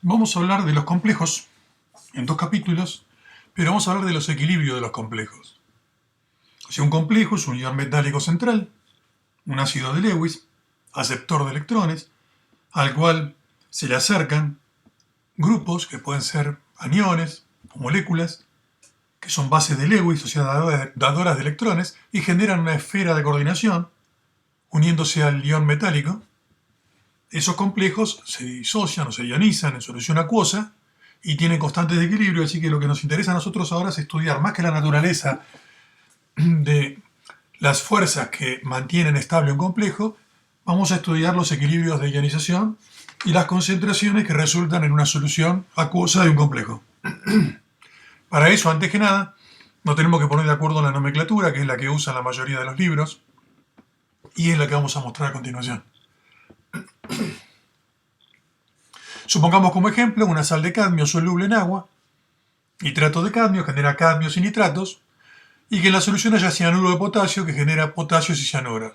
Vamos a hablar de los complejos en dos capítulos, pero vamos a hablar de los equilibrios de los complejos. O sea, un complejo es un ion metálico central, un ácido de Lewis, aceptor de electrones, al cual se le acercan grupos que pueden ser aniones o moléculas, que son bases de Lewis, o sea, dadoras de electrones, y generan una esfera de coordinación, uniéndose al ion metálico. Esos complejos se disocian o se ionizan en solución acuosa y tienen constantes de equilibrio, así que lo que nos interesa a nosotros ahora es estudiar más que la naturaleza de las fuerzas que mantienen estable un complejo, vamos a estudiar los equilibrios de ionización y las concentraciones que resultan en una solución acuosa de un complejo. Para eso, antes que nada, nos tenemos que poner de acuerdo en la nomenclatura, que es la que usan la mayoría de los libros, y es la que vamos a mostrar a continuación. Supongamos como ejemplo una sal de cadmio soluble en agua, nitrato de cadmio genera cadmios y nitratos, y que en la solución haya cianuro de potasio que genera potasios y cianuros.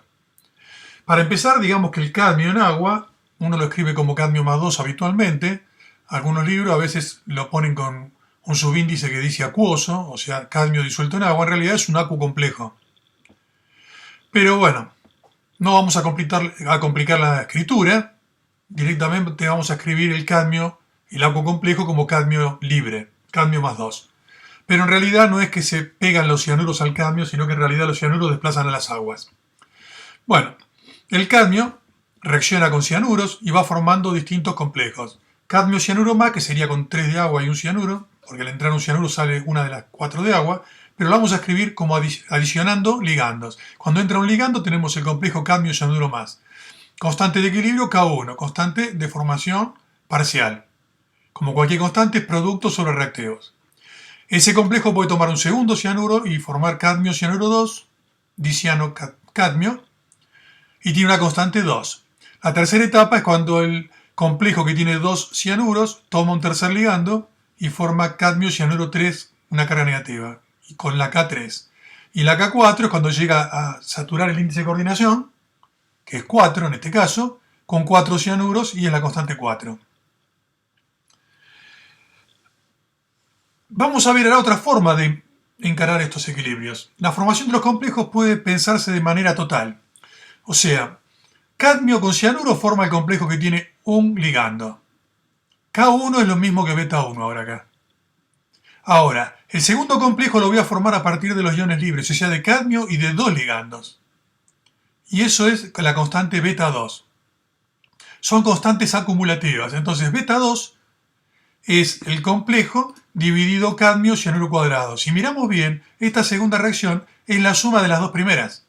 Para empezar, digamos que el cadmio en agua, uno lo escribe como cadmio más 2 habitualmente, algunos libros a veces lo ponen con un subíndice que dice acuoso, o sea, cadmio disuelto en agua, en realidad es un acuo complejo. Pero bueno, no vamos a complicar la escritura, directamente vamos a escribir el cadmio y el acuo complejo como cadmio libre, cadmio más 2. Pero en realidad no es que se pegan los cianuros al cadmio, sino que en realidad los cianuros desplazan a las aguas. Bueno, el cadmio reacciona con cianuros y va formando distintos complejos. Cadmio cianuro más, que sería con 3 de agua y un cianuro, porque al entrar un cianuro sale una de las 4 de agua, pero lo vamos a escribir como adicionando ligandos. Cuando entra un ligando tenemos el complejo cadmio cianuro más. Constante de equilibrio K1, constante de formación parcial. Como cualquier constante, es producto sobre reactivos. Ese complejo puede tomar un segundo cianuro y formar cadmio cianuro 2, diciano cadmio, y tiene una constante 2. La tercera etapa es cuando el complejo que tiene 2 cianuros toma un tercer ligando y forma cadmio cianuro 3, una carga negativa, y con la K3. Y la K4 es cuando llega a saturar el índice de coordinación, que es 4 en este caso, con 4 cianuros y es la constante 4. Vamos a ver ahora otra forma de encarar estos equilibrios. La formación de los complejos puede pensarse de manera total. O sea, cadmio con cianuro forma el complejo que tiene un ligando. K1 es lo mismo que beta 1 ahora acá. Ahora, el segundo complejo lo voy a formar a partir de los iones libres, o sea, de cadmio y de 2 ligandos. Y eso es la constante beta 2. Son constantes acumulativas. Entonces, beta 2 es el complejo dividido cadmio cianuro cuadrado. Si miramos bien, esta segunda reacción es la suma de las dos primeras.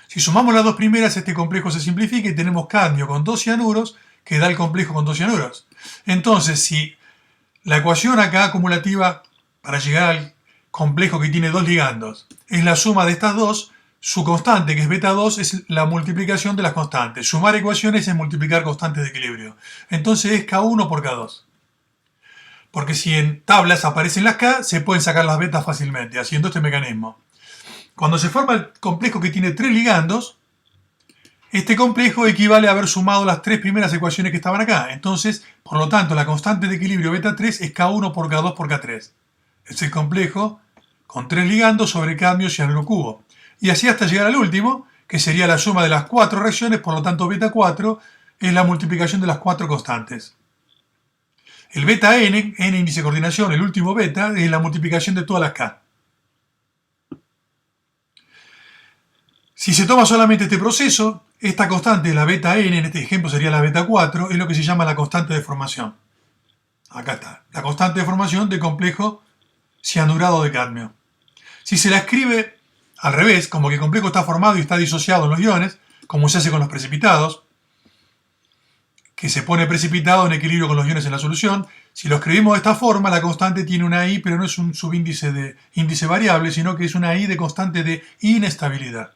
Si sumamos las dos primeras, este complejo se simplifica y tenemos cadmio con 2 cianuros que da el complejo con 2 cianuros. Entonces, si la ecuación acá acumulativa para llegar al complejo que tiene 2 ligandos es la suma de estas dos, su constante, que es beta 2, es la multiplicación de las constantes. Sumar ecuaciones es multiplicar constantes de equilibrio. Entonces es K1 por K2. Porque si en tablas aparecen las K, se pueden sacar las betas fácilmente, haciendo este mecanismo. Cuando se forma el complejo que tiene 3 ligandos, este complejo equivale a haber sumado las 3 primeras ecuaciones que estaban acá. Entonces, por lo tanto, la constante de equilibrio beta 3 es K1 por K2 por K3. Es el complejo con 3 ligandos sobre cadmio cianuro cubo. Y así hasta llegar al último, que sería la suma de las 4 reacciones, por lo tanto beta 4 es la multiplicación de las 4 constantes. El beta n, n índice de coordinación, el último beta, es la multiplicación de todas las k. Si se toma solamente este proceso, esta constante, la beta n, en este ejemplo sería la beta 4, es lo que se llama la constante de formación. Acá está, la constante de formación de complejo cianurado de cadmio. Si se la escribe al revés, como que el complejo está formado y está disociado en los iones, como se hace con los precipitados, que se pone precipitado en equilibrio con los iones en la solución. Si lo escribimos de esta forma, la constante tiene una I, pero no es un subíndice de índice variable, sino que es una I de constante de inestabilidad.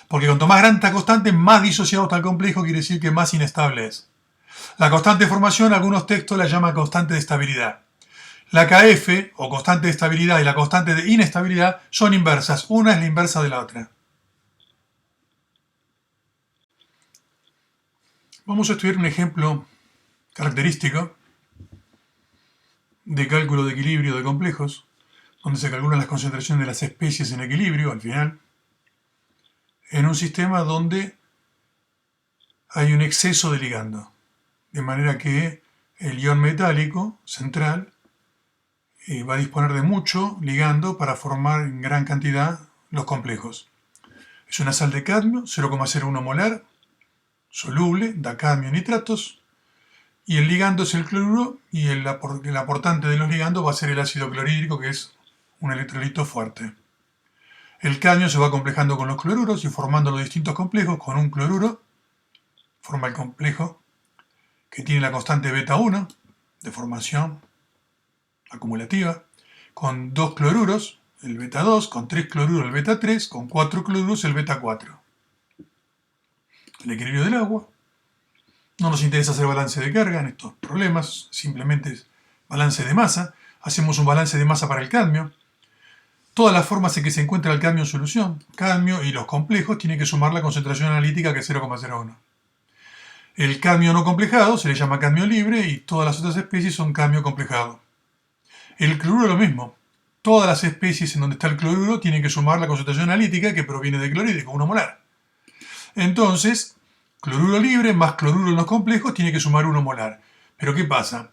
Porque cuanto más grande esta constante, más disociado está el complejo, quiere decir que más inestable es. La constante de formación, algunos textos la llaman constante de estabilidad. La KF, o constante de estabilidad, y la constante de inestabilidad son inversas. Una es la inversa de la otra. Vamos a estudiar un ejemplo característico de cálculo de equilibrio de complejos, donde se calculan las concentraciones de las especies en equilibrio al final, en un sistema donde hay un exceso de ligando, de manera que el ion metálico central va a disponer de mucho ligando para formar en gran cantidad los complejos. Es una sal de cadmio, 0,01 molar, soluble, da cadmio nitratos, y el ligando es el cloruro, y el aportante de los ligandos va a ser el ácido clorhídrico, que es un electrolito fuerte. El cadmio se va complejando con los cloruros y formando los distintos complejos. Con un cloruro forma el complejo que tiene la constante beta 1 de formación acumulativa, con 2 cloruros, el beta 2, con 3 cloruros, el beta 3, con 4 cloruros, el beta 4. El equilibrio del agua. No nos interesa hacer balance de carga en estos problemas, simplemente es balance de masa. Hacemos un balance de masa para el cadmio. Todas las formas en que se encuentra el cadmio en solución, cadmio y los complejos tienen que sumar la concentración analítica, que es 0,01. El cadmio no complejado se le llama cadmio libre y todas las otras especies son cadmio complejado. El cloruro lo mismo. Todas las especies en donde está el cloruro tienen que sumar la concentración analítica que proviene del clorhídrico, 1 molar. Entonces, cloruro libre más cloruro en los complejos tiene que sumar 1 molar. Pero ¿qué pasa?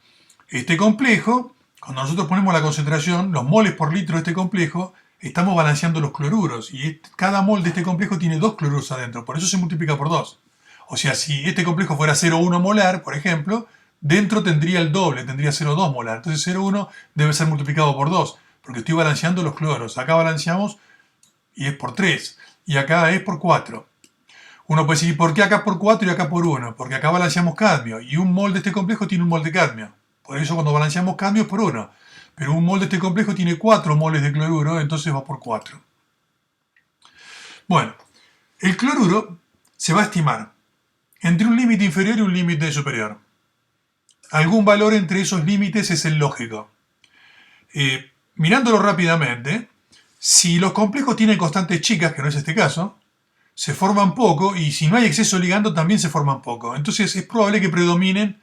Este complejo, cuando nosotros ponemos la concentración, los moles por litro de este complejo, estamos balanceando los cloruros. Y cada mol de este complejo tiene 2 cloruros adentro. Por eso se multiplica por 2. O sea, si este complejo fuera 0,1 molar, por ejemplo, dentro tendría el doble, tendría 0,2 molar. Entonces 0,1 debe ser multiplicado por 2, porque estoy balanceando los cloros. Acá balanceamos y es por 3. Y acá es por 4. Uno puede decir, ¿por qué acá por 4 y acá por 1? Porque acá balanceamos cadmio. Y un mol de este complejo tiene un mol de cadmio. Por eso cuando balanceamos cadmio es por 1. Pero un mol de este complejo tiene 4 moles de cloruro, entonces va por 4. Bueno, el cloruro se va a estimar entre un límite inferior y un límite superior. Algún valor entre esos límites es el lógico. Mirándolo rápidamente, si los complejos tienen constantes chicas, que no es este caso, se forman poco, y si no hay exceso de ligando también se forman poco. Entonces es probable que predominen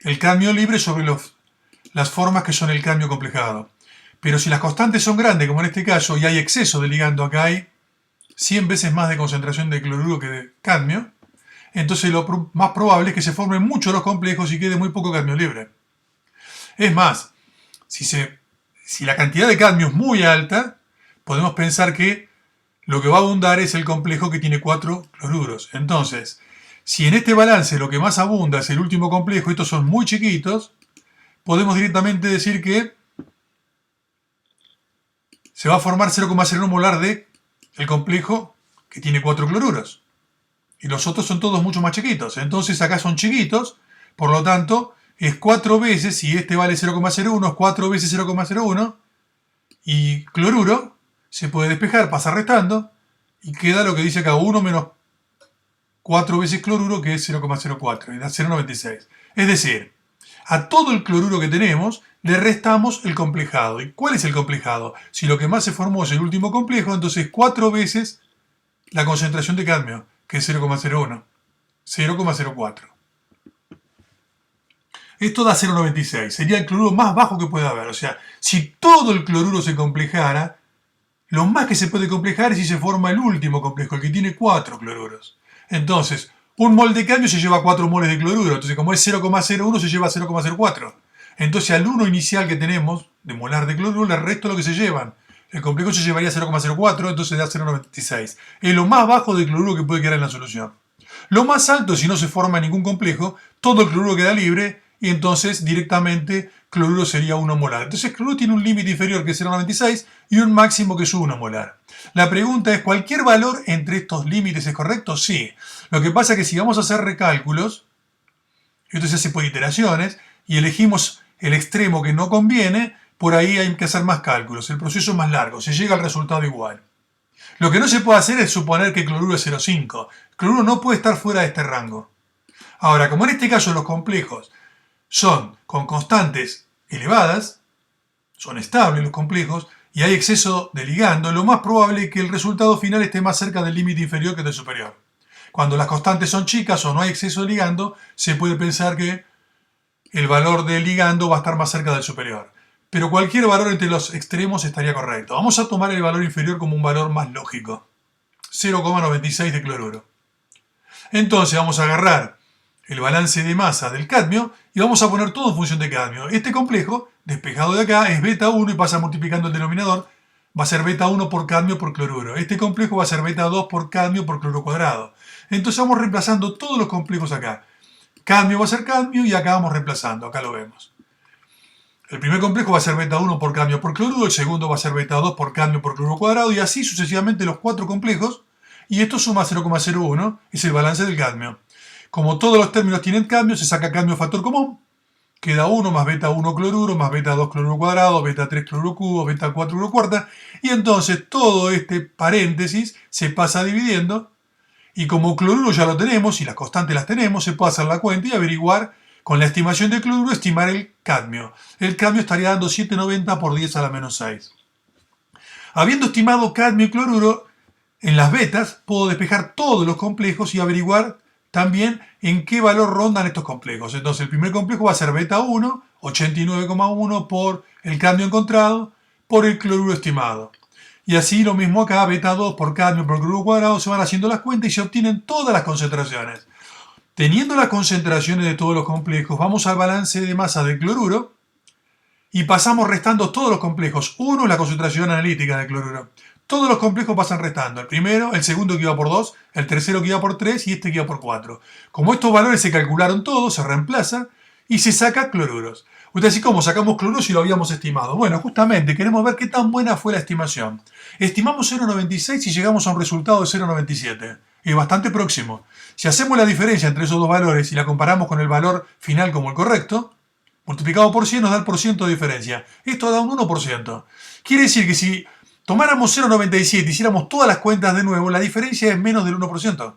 el cadmio libre sobre las formas que son el cadmio complejado. Pero si las constantes son grandes, como en este caso, y hay exceso de ligando, acá hay 100 veces más de concentración de cloruro que de cadmio, entonces lo más probable es que se formen mucho los complejos y quede muy poco cadmio libre. Es más, si la cantidad de cadmio es muy alta, podemos pensar que lo que va a abundar es el complejo que tiene 4 cloruros. Entonces, si en este balance lo que más abunda es el último complejo, y estos son muy chiquitos, podemos directamente decir que se va a formar 0,01 molar de el complejo que tiene 4 cloruros. Y los otros son todos mucho más chiquitos. Entonces acá son chiquitos, por lo tanto es 4 veces, si este vale 0,01, es 4 veces 0,01, y cloruro se puede despejar, pasa restando, y queda lo que dice acá, 1 menos 4 veces cloruro, que es 0,04, y da 0,96. Es decir, a todo el cloruro que tenemos le restamos el complejado. ¿Y cuál es el complejado? Si lo que más se formó es el último complejo, entonces 4 veces la concentración de cadmio, que es 0,01, 0,04. Esto da 0,96, sería el cloruro más bajo que puede haber. O sea, si todo el cloruro se complejara, lo más que se puede complejar es si se forma el último complejo, el que tiene 4 cloruros. Entonces, un mol de cadmio se lleva 4 moles de cloruro, entonces como es 0,01 se lleva 0,04. Entonces al 1 inicial que tenemos, de molar de cloruro, le resto lo que se llevan. El complejo se llevaría 0,04, entonces da 0,96. Es lo más bajo de cloruro que puede quedar en la solución. Lo más alto, si no se forma ningún complejo, todo el cloruro queda libre y entonces directamente cloruro sería 1 molar. Entonces cloruro tiene un límite inferior que es 0,96 y un máximo que es 1 molar. La pregunta es, ¿cualquier valor entre estos límites es correcto? Sí. Lo que pasa es que si vamos a hacer recálculos, esto se hace por iteraciones, y elegimos el extremo que no conviene, por ahí hay que hacer más cálculos. El proceso es más largo, se llega al resultado igual. Lo que no se puede hacer es suponer que cloruro es 0,5. Cloruro no puede estar fuera de este rango. Ahora, como en este caso los complejos son con constantes elevadas, son estables los complejos, y hay exceso de ligando, lo más probable es que el resultado final esté más cerca del límite inferior que del superior. Cuando las constantes son chicas o no hay exceso de ligando, se puede pensar que el valor del ligando va a estar más cerca del superior. Pero cualquier valor entre los extremos estaría correcto. Vamos a tomar el valor inferior como un valor más lógico. 0,96 de cloruro. Entonces vamos a agarrar el balance de masa del cadmio y vamos a poner todo en función de cadmio. Este complejo, despejado de acá, es beta 1 y pasa multiplicando el denominador. Va a ser beta 1 por cadmio por cloruro. Este complejo va a ser beta 2 por cadmio por cloruro cuadrado. Entonces vamos reemplazando todos los complejos acá. Cadmio va a ser cadmio y acá vamos reemplazando. Acá lo vemos. El primer complejo va a ser beta 1 por cadmio por cloruro, el segundo va a ser beta 2 por cadmio por cloruro cuadrado y así sucesivamente los cuatro complejos. Y esto suma 0,01, es el balance del cadmio. Como todos los términos tienen cadmio, se saca cadmio factor común. Queda 1 más beta 1 cloruro, más beta 2 cloruro cuadrado, beta 3 cloruro cubo, beta 4 cloruro cuarta. Y entonces todo este paréntesis se pasa dividiendo. Y como cloruro ya lo tenemos y las constantes las tenemos, se puede hacer la cuenta y averiguar con la estimación de cloruro, estimar el cadmio. El cadmio estaría dando 790 por 10 a la menos 6. Habiendo estimado cadmio y cloruro, en las betas puedo despejar todos los complejos y averiguar también en qué valor rondan estos complejos. Entonces el primer complejo va a ser beta 1, 89,1 por el cadmio encontrado, por el cloruro estimado. Y así lo mismo acá, beta 2 por cadmio por cloruro cuadrado, se van haciendo las cuentas y se obtienen todas las concentraciones. Teniendo las concentraciones de todos los complejos, vamos al balance de masa del cloruro y pasamos restando todos los complejos. 1 es la concentración analítica del cloruro. Todos los complejos pasan restando. El primero, el segundo que iba por 2, el tercero que iba por 3 y este que iba por 4. Como estos valores se calcularon todos, se reemplaza y se saca cloruros. Usted dice, ¿cómo sacamos cloruros si lo habíamos estimado? Bueno, justamente queremos ver qué tan buena fue la estimación. Estimamos 0,96 y llegamos a un resultado de 0,97. Es bastante próximo. Si hacemos la diferencia entre esos dos valores y la comparamos con el valor final como el correcto, multiplicado por 100 nos da el porciento de diferencia. Esto da un 1%. Quiere decir que si tomáramos 0,97 y hiciéramos todas las cuentas de nuevo, la diferencia es menos del 1%.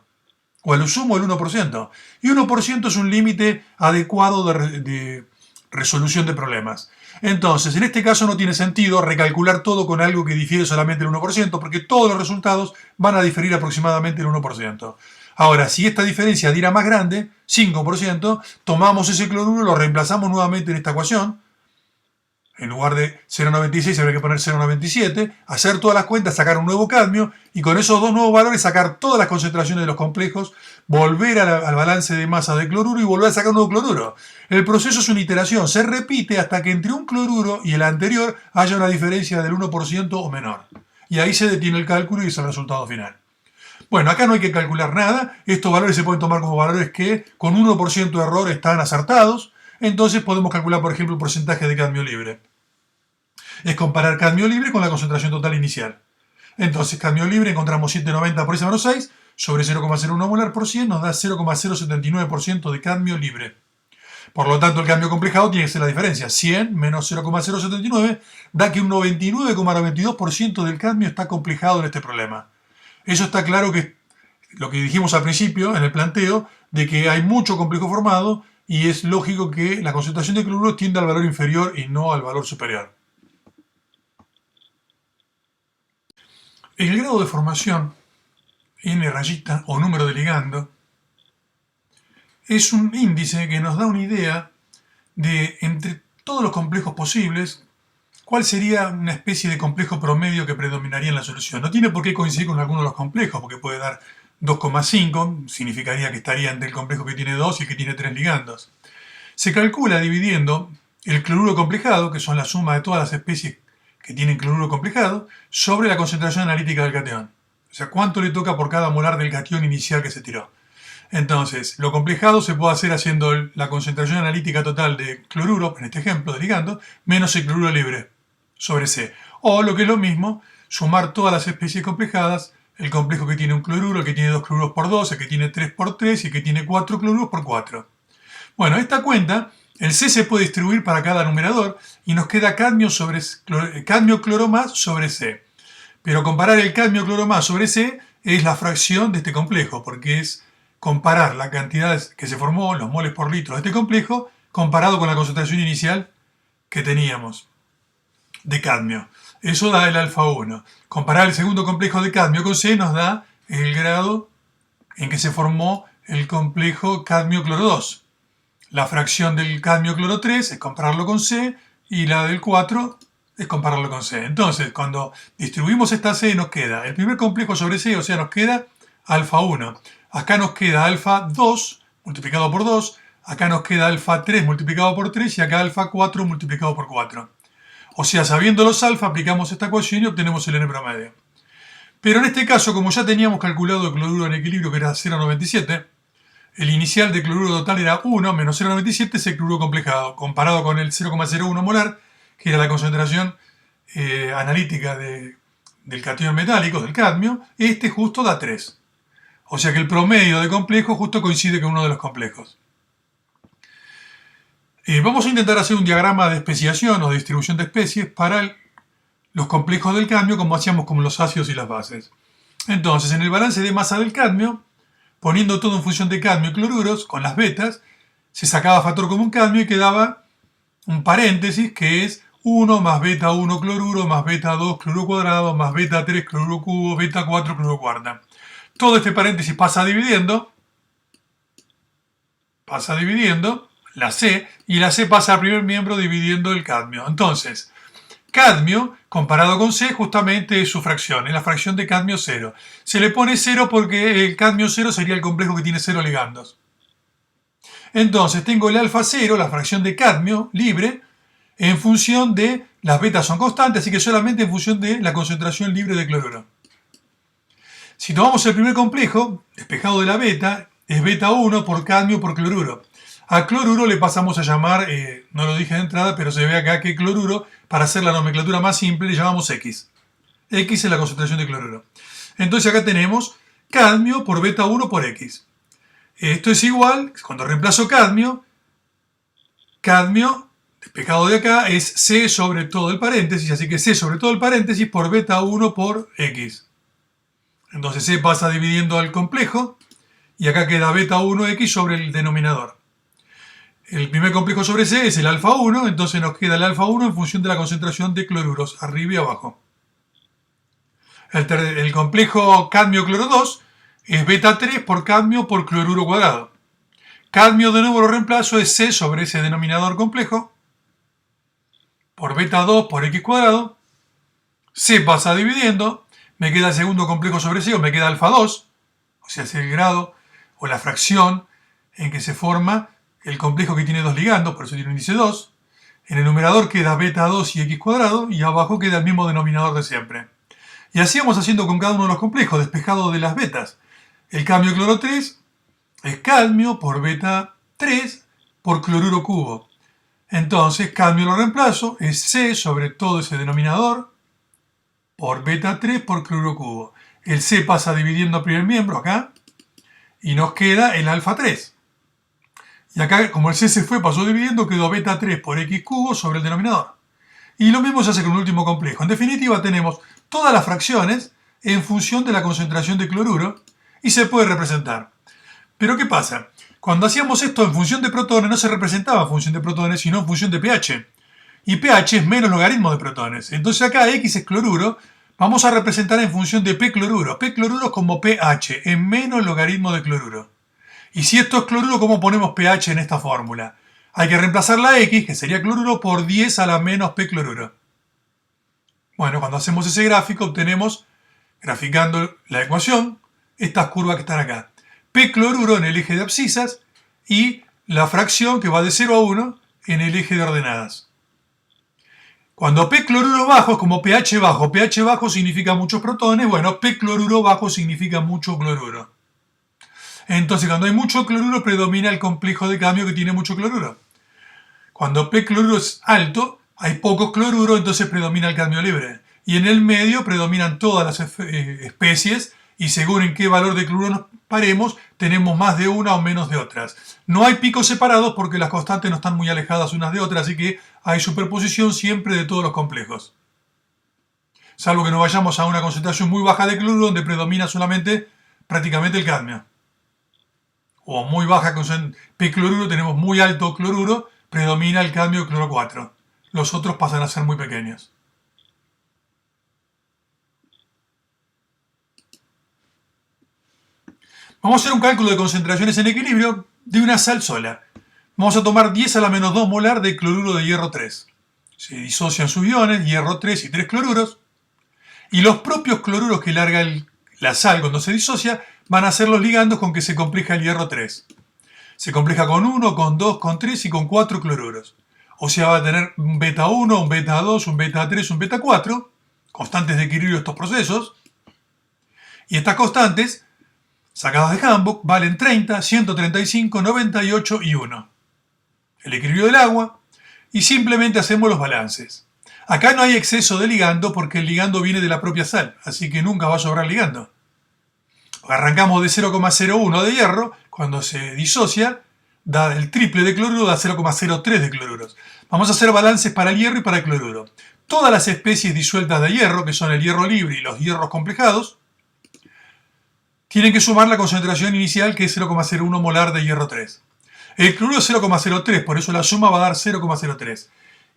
O a lo sumo el 1%. Y 1% es un límite adecuado de resolución de problemas. Entonces, en este caso no tiene sentido recalcular todo con algo que difiere solamente el 1%, porque todos los resultados van a diferir aproximadamente el 1%. Ahora, si esta diferencia diera más grande, 5%, tomamos ese cloruro, lo reemplazamos nuevamente en esta ecuación. En lugar de 0,96 habría que poner 0,97, hacer todas las cuentas, sacar un nuevo cadmio y con esos dos nuevos valores sacar todas las concentraciones de los complejos, volver al balance de masa de cloruro y volver a sacar un nuevo cloruro. El proceso es una iteración, se repite hasta que entre un cloruro y el anterior haya una diferencia del 1% o menor. Y ahí se detiene el cálculo y es el resultado final. Bueno, acá no hay que calcular nada, estos valores se pueden tomar como valores que con 1% de error están acertados, entonces podemos calcular, por ejemplo, el porcentaje de cadmio libre. Es comparar cadmio libre con la concentración total inicial. Entonces, cadmio libre encontramos 790 por 10⁻⁶ sobre 0,01 molar por 100 nos da 0,079% de cadmio libre. Por lo tanto, el cadmio complejado tiene que ser la diferencia. 100 menos 0,079 da que un 99,92% del cadmio está complejado en este problema. Eso está claro que lo que dijimos al principio en el planteo, de que hay mucho complejo formado y es lógico que la concentración de cloruro tiende al valor inferior y no al valor superior. El grado de formación, N rayita o número de ligando, es un índice que nos da una idea de, entre todos los complejos posibles, cuál sería una especie de complejo promedio que predominaría en la solución. No tiene por qué coincidir con alguno de los complejos, porque puede dar 2,5, significaría que estaría entre el complejo que tiene 2 y el que tiene 3 ligandos. Se calcula dividiendo el cloruro complejado, que son la suma de todas las especies que tienen cloruro complejado, sobre la concentración analítica del catión. O sea, cuánto le toca por cada molar del catión inicial que se tiró. Entonces, lo complejado se puede hacer haciendo la concentración analítica total de cloruro, en este ejemplo de ligando, menos el cloruro libre, sobre C. O, lo que es lo mismo, sumar todas las especies complejadas, el complejo que tiene un cloruro, el que tiene 2 cloruros por 2, el que tiene 3 por 3 y el que tiene 4 cloruros por 4. Bueno, esta cuenta, el C se puede distribuir para cada numerador y nos queda cadmio cloro más sobre C. Pero comparar el cadmio cloro más sobre C es la fracción de este complejo, porque es comparar la cantidad que se formó, los moles por litro de este complejo, comparado con la concentración inicial que teníamos de cadmio. Eso da el alfa 1. Comparar el segundo complejo de cadmio con C nos da el grado en que se formó el complejo cadmio cloro 2. La fracción del cadmio cloro 3 es compararlo con C y la del 4 es compararlo con C. Entonces, cuando distribuimos esta C nos queda el primer complejo sobre C, o sea, nos queda alfa 1. Acá nos queda alfa 2 multiplicado por 2, acá nos queda alfa 3 multiplicado por 3 y acá alfa 4 multiplicado por 4. O sea, sabiendo los alfa, aplicamos esta ecuación y obtenemos el n promedio. Pero en este caso, como ya teníamos calculado el cloruro en equilibrio, que era 0,97, el inicial de cloruro total era 1 menos 0,97 es el cloruro complejado, comparado con el 0,01 molar, que era la concentración analítica del catión metálico, del cadmio, este justo da 3. O sea que el promedio de complejos justo coincide con uno de los complejos. Vamos a intentar hacer un diagrama de especiación o de distribución de especies para los complejos del cadmio, como hacíamos con los ácidos y las bases. Entonces, en el balance de masa del cadmio, poniendo todo en función de cadmio y cloruros, con las betas, se sacaba factor común cadmio y quedaba un paréntesis que es 1 más beta 1 cloruro más beta 2 cloruro cuadrado más beta 3 cloruro cubo, beta 4 cloruro cuarta. Todo este paréntesis pasa dividiendo la C, y la C pasa al primer miembro dividiendo el cadmio. Entonces, cadmio, comparado con C, justamente es su fracción, es la fracción de cadmio 0. Se le pone 0 porque el cadmio 0 sería el complejo que tiene 0 ligandos. Entonces tengo el alfa 0, la fracción de cadmio libre, en función de, las betas son constantes, así que solamente en función de la concentración libre de cloruro. Si tomamos el primer complejo, despejado de la beta, es beta 1 por cadmio por cloruro. A cloruro le pasamos a llamar, no lo dije de entrada, pero se ve acá que cloruro, para hacer la nomenclatura más simple, le llamamos X. X es la concentración de cloruro. Entonces acá tenemos cadmio por beta 1 por X. Esto es igual, cuando reemplazo cadmio, despejado de acá, es C sobre todo el paréntesis, así que C sobre todo el paréntesis por beta 1 por X. Entonces C pasa dividiendo al complejo, y acá queda beta 1X sobre el denominador. El primer complejo sobre C es el alfa 1, entonces nos queda el alfa 1 en función de la concentración de cloruros, arriba y abajo. El complejo cadmio-cloro 2 es beta 3 por cadmio por cloruro cuadrado. Cadmio de nuevo lo reemplazo, es C sobre ese denominador complejo, por beta 2 por X cuadrado. C pasa dividiendo, me queda el segundo complejo sobre C, o me queda alfa 2, o sea, es el grado o la fracción en que se forma el complejo que tiene dos ligandos, por eso tiene un índice 2. En el numerador queda beta 2 y X cuadrado, y abajo queda el mismo denominador de siempre. Y así vamos haciendo con cada uno de los complejos, despejado de las betas. El cadmio cloro 3 es cadmio por beta 3 por cloruro cubo. Entonces, cadmio lo reemplazo, es C sobre todo ese denominador por beta 3 por cloruro cubo. El C pasa dividiendo a primer miembro acá, y nos queda el alfa 3. Y acá, como el C se fue, pasó dividiendo, quedó beta 3 por X cubo sobre el denominador. Y lo mismo se hace con el último complejo. En definitiva, tenemos todas las fracciones en función de la concentración de cloruro y se puede representar. Pero ¿qué pasa? Cuando hacíamos esto en función de protones, no se representaba en función de protones, sino en función de pH. Y pH es menos logaritmo de protones. Entonces acá X es cloruro, vamos a representar en función de P cloruro. P cloruro como pH, en menos logaritmo de cloruro. Y si esto es cloruro, ¿cómo ponemos pH en esta fórmula? Hay que reemplazar la X, que sería cloruro, por 10 a la menos P cloruro. Bueno, cuando hacemos ese gráfico obtenemos, graficando la ecuación, estas curvas que están acá. P cloruro en el eje de abscisas y la fracción que va de 0 a 1 en el eje de ordenadas. Cuando P cloruro bajo es como pH bajo. pH bajo significa muchos protones. Bueno, P cloruro bajo significa mucho cloruro. Entonces, cuando hay mucho cloruro, predomina el complejo de cadmio que tiene mucho cloruro. Cuando P cloruro es alto, hay poco cloruro, entonces predomina el cadmio libre. Y en el medio predominan todas las especies, y según en qué valor de cloruro nos paremos, tenemos más de una o menos de otras. No hay picos separados porque las constantes no están muy alejadas unas de otras, así que hay superposición siempre de todos los complejos. Salvo que nos vayamos a una concentración muy baja de cloruro, donde predomina solamente prácticamente el cadmio. O muy baja con P cloruro, tenemos muy alto cloruro, predomina el cadmio cloro 4. Los otros pasan a ser muy pequeños. Vamos a hacer un cálculo de concentraciones en equilibrio de una sal sola. Vamos a tomar 10 a la menos 2 molar de cloruro de hierro 3. Se disocian sus iones, hierro 3 y 3 cloruros. Y los propios cloruros que larga la sal cuando se disocia van a ser los ligandos con que se compleja el hierro 3. Se compleja con 1, con 2, con 3 y con 4 cloruros. O sea, va a tener un beta 1, un beta 2, un beta 3, un beta 4, constantes de equilibrio de estos procesos. Y estas constantes, sacadas de Handbook, valen 30, 135, 98 y 1. El equilibrio del agua, y simplemente hacemos los balances. Acá no hay exceso de ligando porque el ligando viene de la propia sal, así que nunca va a sobrar ligando. Arrancamos de 0,01 de hierro, cuando se disocia, da el triple de cloruro, da 0,03 de cloruros. Vamos a hacer balances para el hierro y para el cloruro. Todas las especies disueltas de hierro, que son el hierro libre y los hierros complejados, tienen que sumar la concentración inicial, que es 0,01 molar de hierro 3. El cloruro es 0,03, por eso la suma va a dar 0,03.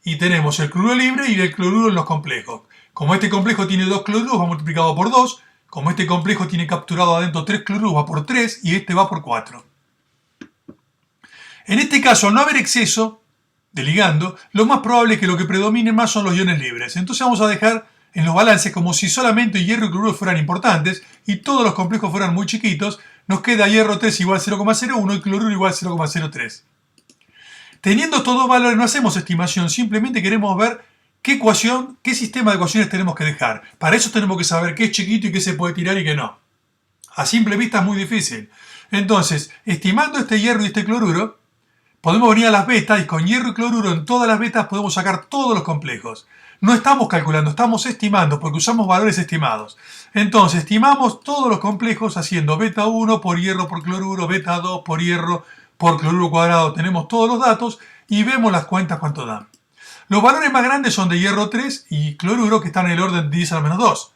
Y tenemos el cloruro libre y el cloruro en los complejos. Como este complejo tiene 2 cloruros, va multiplicado por 2. Como este complejo tiene capturado adentro 3 cloruros, va por 3 y este va por 4. En este caso, al no haber exceso de ligando, lo más probable es que lo que predomine más son los iones libres. Entonces vamos a dejar en los balances como si solamente hierro y cloruro fueran importantes y todos los complejos fueran muy chiquitos. Nos queda hierro 3 igual 0,01 y cloruro igual 0,03. Teniendo estos dos valores no hacemos estimación, simplemente queremos ver qué ecuación, qué sistema de ecuaciones tenemos que dejar. Para eso tenemos que saber qué es chiquito y qué se puede tirar y qué no. A simple vista es muy difícil. Entonces, estimando este hierro y este cloruro, podemos venir a las betas y con hierro y cloruro en todas las betas podemos sacar todos los complejos. No estamos calculando, estamos estimando porque usamos valores estimados. Entonces, estimamos todos los complejos haciendo beta 1 por hierro por cloruro, beta 2 por hierro por cloruro cuadrado. Tenemos todos los datos y vemos las cuentas cuánto dan. Los valores más grandes son de hierro 3 y cloruro, que están en el orden de 10 a la menos 2.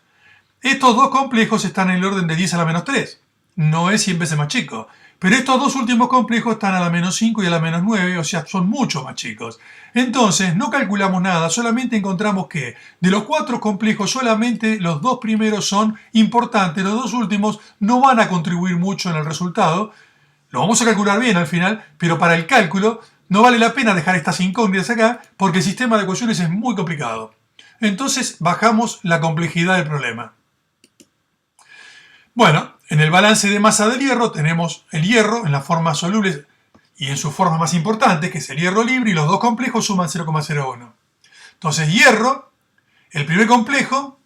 Estos dos complejos están en el orden de 10 a la menos 3. No es 100 veces más chico. Pero estos dos últimos complejos están a la menos 5 y a la menos 9, o sea, son mucho más chicos. Entonces, no calculamos nada, solamente encontramos que de los 4 complejos solamente los 2 primeros son importantes, los 2 últimos no van a contribuir mucho en el resultado. Lo vamos a calcular bien al final, pero para el cálculo no vale la pena dejar estas incógnitas acá porque el sistema de ecuaciones es muy complicado. Entonces, bajamos la complejidad del problema. Bueno, en el balance de masa del hierro tenemos el hierro en las formas solubles y en sus formas más importantes, que es el hierro libre, y los dos complejos suman 0,01. Entonces, hierro, el primer complejo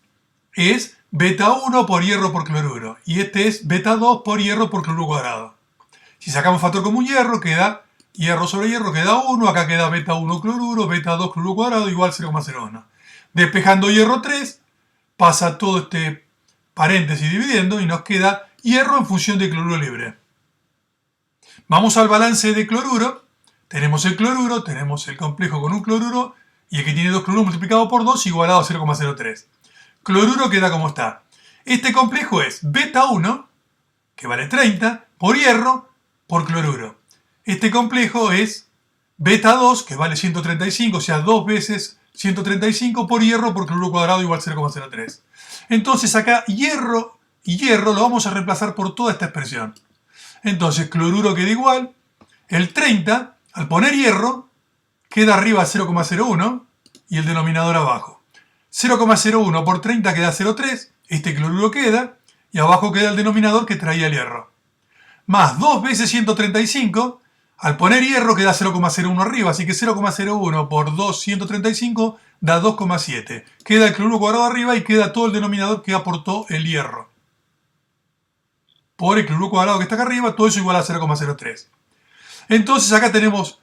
es beta 1 por hierro por cloruro, y este es beta 2 por hierro por cloruro cuadrado. Si sacamos factor común hierro, queda hierro sobre hierro, queda 1, acá queda beta 1 cloruro, beta 2 cloruro cuadrado, igual 0,01. Despejando hierro 3, pasa todo este paréntesis dividiendo y nos queda hierro en función de cloruro libre. Vamos al balance de cloruro. Tenemos el cloruro, tenemos el complejo con un cloruro y el que tiene 2 cloruros multiplicado por 2 igualado a 0,03. Cloruro queda como está. Este complejo es beta 1, que vale 30, por hierro por cloruro. Este complejo es beta 2, que vale 135, o sea, 2 veces 135 por hierro por cloruro cuadrado igual 0,03. Entonces acá hierro y hierro lo vamos a reemplazar por toda esta expresión. Entonces cloruro queda igual, el 30, al poner hierro, queda arriba 0,01 y el denominador abajo. 0,01 por 30 queda 0,3, este cloruro queda, y abajo queda el denominador que traía el hierro. Más 2 veces 135, al poner hierro queda 0,01 arriba, así que 0,01 por 2, 135 da 2,7. Queda el cloruro cuadrado arriba y queda todo el denominador que aportó el hierro. Por el cloruro cuadrado que está acá arriba, todo eso igual a 0,03. Entonces acá tenemos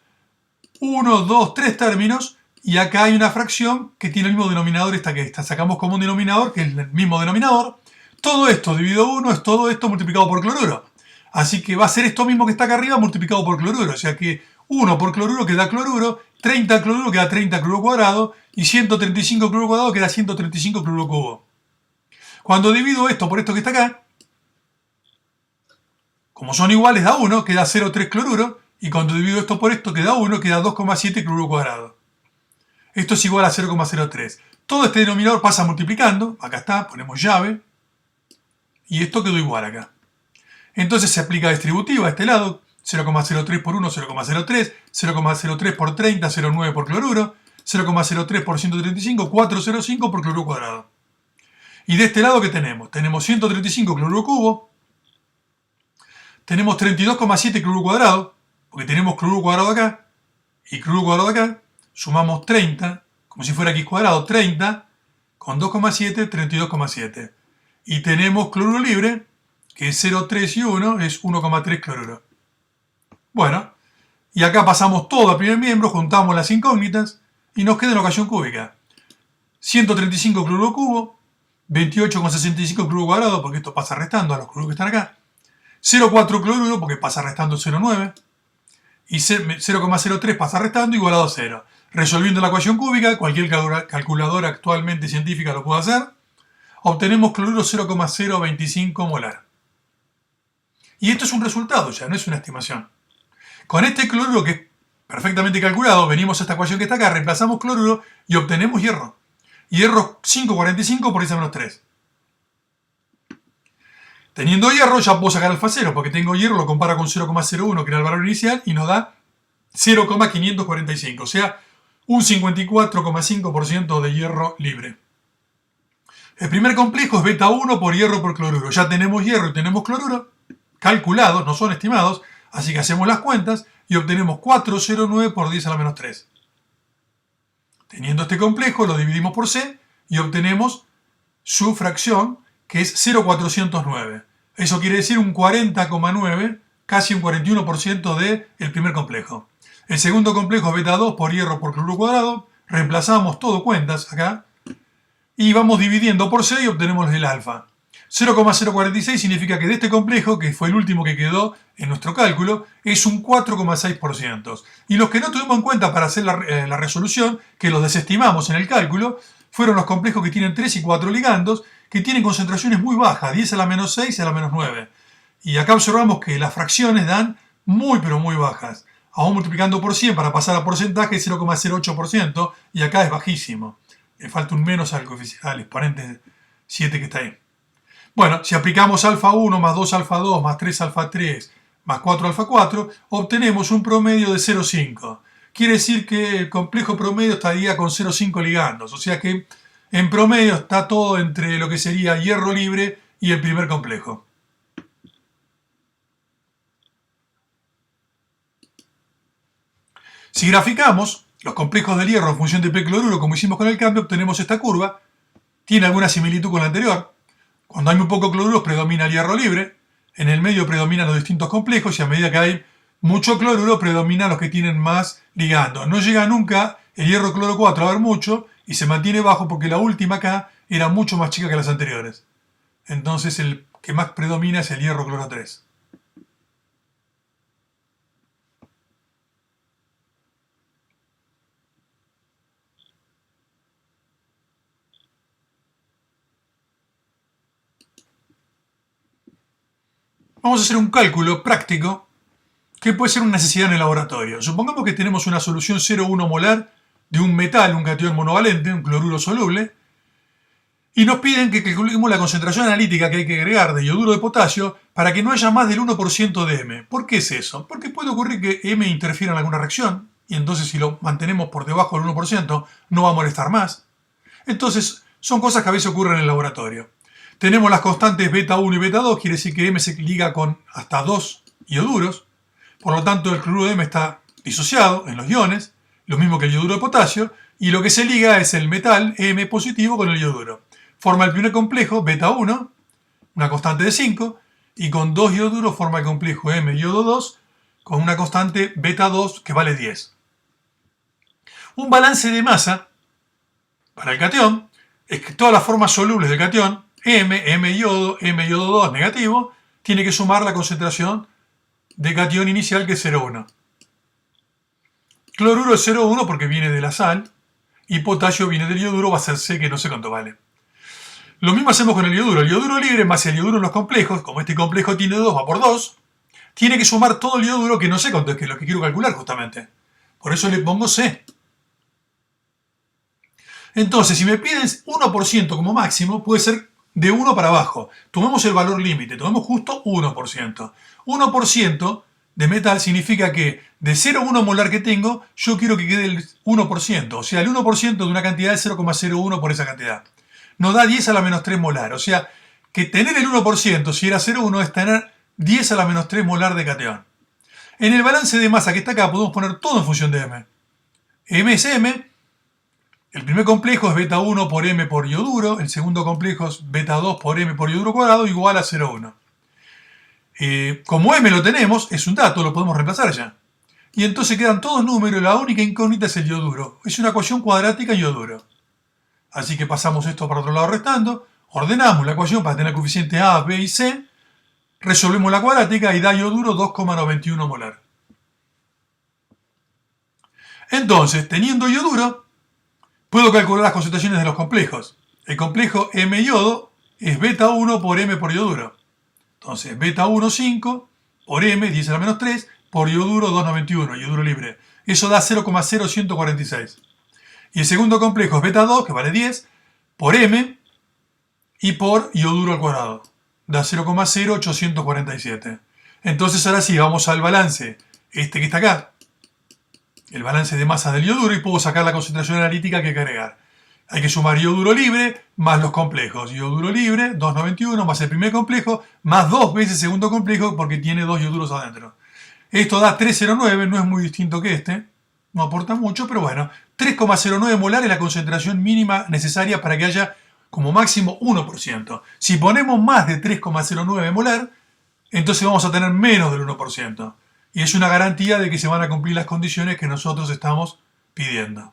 1, 2, 3 términos y acá hay una fracción que tiene el mismo denominador esta que esta. Sacamos como un denominador que es el mismo denominador. Todo esto dividido 1 es todo esto multiplicado por cloruro. Así que va a ser esto mismo que está acá arriba multiplicado por cloruro. O sea que 1 por cloruro queda cloruro, 30 cloruro queda 30 cloruro cuadrado y 135 cloruro cuadrado queda 135 cloruro cubo. Cuando divido esto por esto que está acá, como son iguales da 1, queda 0,3 cloruro, y cuando divido esto por esto queda 1, queda 2,7 cloruro cuadrado. Esto es igual a 0,03. Todo este denominador pasa multiplicando, acá está, ponemos llave, y esto quedó igual acá. Entonces se aplica distributiva a este lado, 0,03 por 1, 0,03, 0,03 por 30, 0,9 por cloruro, 0,03 por 135, 4,05 por cloruro cuadrado. Y de este lado, ¿qué tenemos? Tenemos 135 cloruro cubo, tenemos 32,7 cloruro cuadrado, porque tenemos cloruro cuadrado acá y cloruro cuadrado acá, sumamos 30, como si fuera x cuadrado, 30 con 2,7, 32,7. Y tenemos cloruro libre, que es 0,3 y 1, es 1,3 cloruro. Bueno, y acá pasamos todo al primer miembro, juntamos las incógnitas y nos queda la ocasión cúbica. 135 cloruro cubo, 28,65 cloruro cuadrado, porque esto pasa restando a los cloruros que están acá. 0,4 cloruro, porque pasa restando 0,9. Y 0,03 pasa restando, igualado a 0. Resolviendo la ecuación cúbica, cualquier calculadora actualmente científica lo puede hacer, obtenemos cloruro 0,025 molar. Y esto es un resultado ya, no es una estimación. Con este cloruro que es perfectamente calculado, venimos a esta ecuación que está acá, reemplazamos cloruro y obtenemos hierro. Hierro 5,45 por 10⁻3. Teniendo hierro ya puedo sacar alfa 0, porque tengo hierro, lo comparo con 0,01 que era el valor inicial y nos da 0,545, o sea, un 54,5% de hierro libre. El primer complejo es beta 1 por hierro por cloruro. Ya tenemos hierro y tenemos cloruro calculados, no son estimados, así que hacemos las cuentas y obtenemos 4,09 por 10⁻3. Teniendo este complejo, lo dividimos por C y obtenemos su fracción, que es 0,409. Eso quiere decir un 40,9, casi un 41% del primer complejo. El segundo complejo es beta 2 por hierro por cloruro cuadrado. Reemplazamos todo cuentas acá y vamos dividiendo por C y obtenemos el alfa. 0,046 significa que de este complejo, que fue el último que quedó en nuestro cálculo, es un 4,6%. Y los que no tuvimos en cuenta para hacer la resolución, que los desestimamos en el cálculo, fueron los complejos que tienen 3 y 4 ligandos, que tienen concentraciones muy bajas, 10 a la menos 6 y a la menos 9. Y acá observamos que las fracciones dan muy pero muy bajas. Aún multiplicando por 100 para pasar a porcentaje es 0,08% y acá es bajísimo. Le falta un menos al coeficiente, al exponente 7 que está ahí. Bueno, si aplicamos alfa 1 más 2 alfa 2 más 3 alfa 3 más 4 alfa 4, obtenemos un promedio de 0,5. Quiere decir que el complejo promedio estaría con 0,5 ligandos. O sea que en promedio está todo entre lo que sería hierro libre y el primer complejo. Si graficamos los complejos del hierro en función de P cloruro, como hicimos con el cambio, obtenemos esta curva. Tiene alguna similitud con la anterior. Cuando hay muy poco cloruro predomina el hierro libre, en el medio predominan los distintos complejos y a medida que hay mucho cloruro predominan los que tienen más ligandos. No llega nunca el hierro cloro 4 a haber mucho y se mantiene bajo porque la última acá era mucho más chica que las anteriores. Entonces el que más predomina es el hierro cloro 3. Vamos a hacer un cálculo práctico que puede ser una necesidad en el laboratorio. Supongamos que tenemos una solución 0,1 molar de un metal, un catión monovalente, un cloruro soluble, y nos piden que calculemos la concentración analítica que hay que agregar de yoduro de potasio para que no haya más del 1% de M. ¿Por qué es eso? Porque puede ocurrir que M interfiera en alguna reacción, y entonces si lo mantenemos por debajo del 1% no va a molestar más. Entonces son cosas que a veces ocurren en el laboratorio. Tenemos las constantes beta 1 y beta 2, quiere decir que M se liga con hasta 2 ioduros. Por lo tanto, el cloruro de M está disociado en los iones, lo mismo que el yoduro de potasio, y lo que se liga es el metal M positivo con el yoduro. Forma el primer complejo, beta 1, una constante de 5, y con 2 ioduros forma el complejo M yodo 2, con una constante beta 2 que vale 10. Un balance de masa para el catión es que todas las formas solubles del catión, M yodo 2 negativo, tiene que sumar la concentración de catión inicial que es 0,1. Cloruro es 0,1 porque viene de la sal y potasio viene del yoduro, va a ser C que no sé cuánto vale. Lo mismo hacemos con el yoduro. El yoduro libre más el yoduro en los complejos, como este complejo tiene 2, va por 2, tiene que sumar todo el yoduro que no sé cuánto es, que es lo que quiero calcular justamente. Por eso le pongo C. Entonces, si me piden 1% como máximo, puede ser de 1 para abajo. Tomemos el valor límite, tomemos justo 1%. 1% de metal significa que de 0,1 molar que tengo, yo quiero que quede el 1%. O sea, el 1% de una cantidad es 0,01 por esa cantidad. Nos da 10 a la menos 3 molar. O sea, que tener el 1%, si era 0,1, es tener 10 a la menos 3 molar de catión. En el balance de masa que está acá podemos poner todo en función de M. M es M. El primer complejo es beta 1 por M por ioduro. El segundo complejo es beta 2 por M por ioduro cuadrado igual a 0,1. Como M lo tenemos, es un dato, lo podemos reemplazar ya. Y entonces quedan todos números, la única incógnita es el ioduro. Es una ecuación cuadrática ioduro. Así que pasamos esto para otro lado restando, ordenamos la ecuación para tener coeficiente A, B y C, resolvemos la cuadrática y da ioduro 2,91 molar. Entonces, teniendo ioduro, puedo calcular las concentraciones de los complejos. El complejo M iodo es beta 1 por M por ioduro. Entonces, beta 1, 5, por M, 10 a la menos 3, por ioduro 2,91, ioduro libre. Eso da 0,0146. Y el segundo complejo es beta 2, que vale 10, por M y por ioduro al cuadrado. Da 0,0847. Entonces, ahora sí, vamos al balance, este que está acá. El balance de masa del ioduro y puedo sacar la concentración analítica que hay que agregar. Hay que sumar ioduro libre más los complejos. Ioduro libre, 2,91, más el primer complejo, más 2 veces el segundo complejo porque tiene 2 ioduros adentro. Esto da 3,09, no es muy distinto que este. No aporta mucho, pero bueno. 3,09 molar es la concentración mínima necesaria para que haya como máximo 1%. Si ponemos más de 3,09 molar, entonces vamos a tener menos del 1%. Y es una garantía de que se van a cumplir las condiciones que nosotros estamos pidiendo.